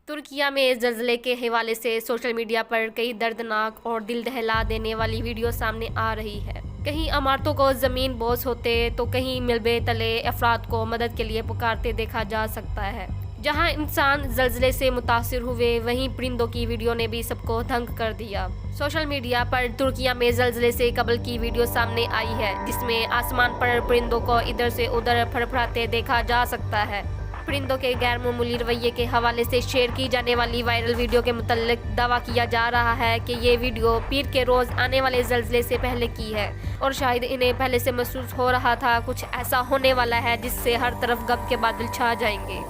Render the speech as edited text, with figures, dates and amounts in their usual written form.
तुर्किया में ज़लज़ले के हवाले से सोशल मीडिया पर कई दर्दनाक और दिल दहला देने वाली वीडियो सामने आ रही है। कहीं इमारतों को ज़मीन बोझ होते तो कहीं मलबे तले अफराद को मदद के लिए पुकारते देखा जा सकता है। जहां इंसान ज़लज़ले से मुतासिर हुए, वहीं परिंदों की वीडियो ने भी सबको दंग कर दिया। सोशल मीडिया पर तुर्किया में ज़लज़ले से कबल की वीडियो सामने आई है, जिसमें आसमान पर परिंदों को इधर से उधर फड़फड़ाते देखा जा सकता है। परिंदों के गैर मामूली रवैये के हवाले से शेयर की जाने वाली वायरल वीडियो के मुताल्लिक दावा किया जा रहा है कि ये वीडियो पीर के रोज़ आने वाले ज़लज़ले से पहले की है और शायद इन्हें पहले से महसूस हो रहा था कुछ ऐसा होने वाला है जिससे हर तरफ गम के बादल छा जाएंगे।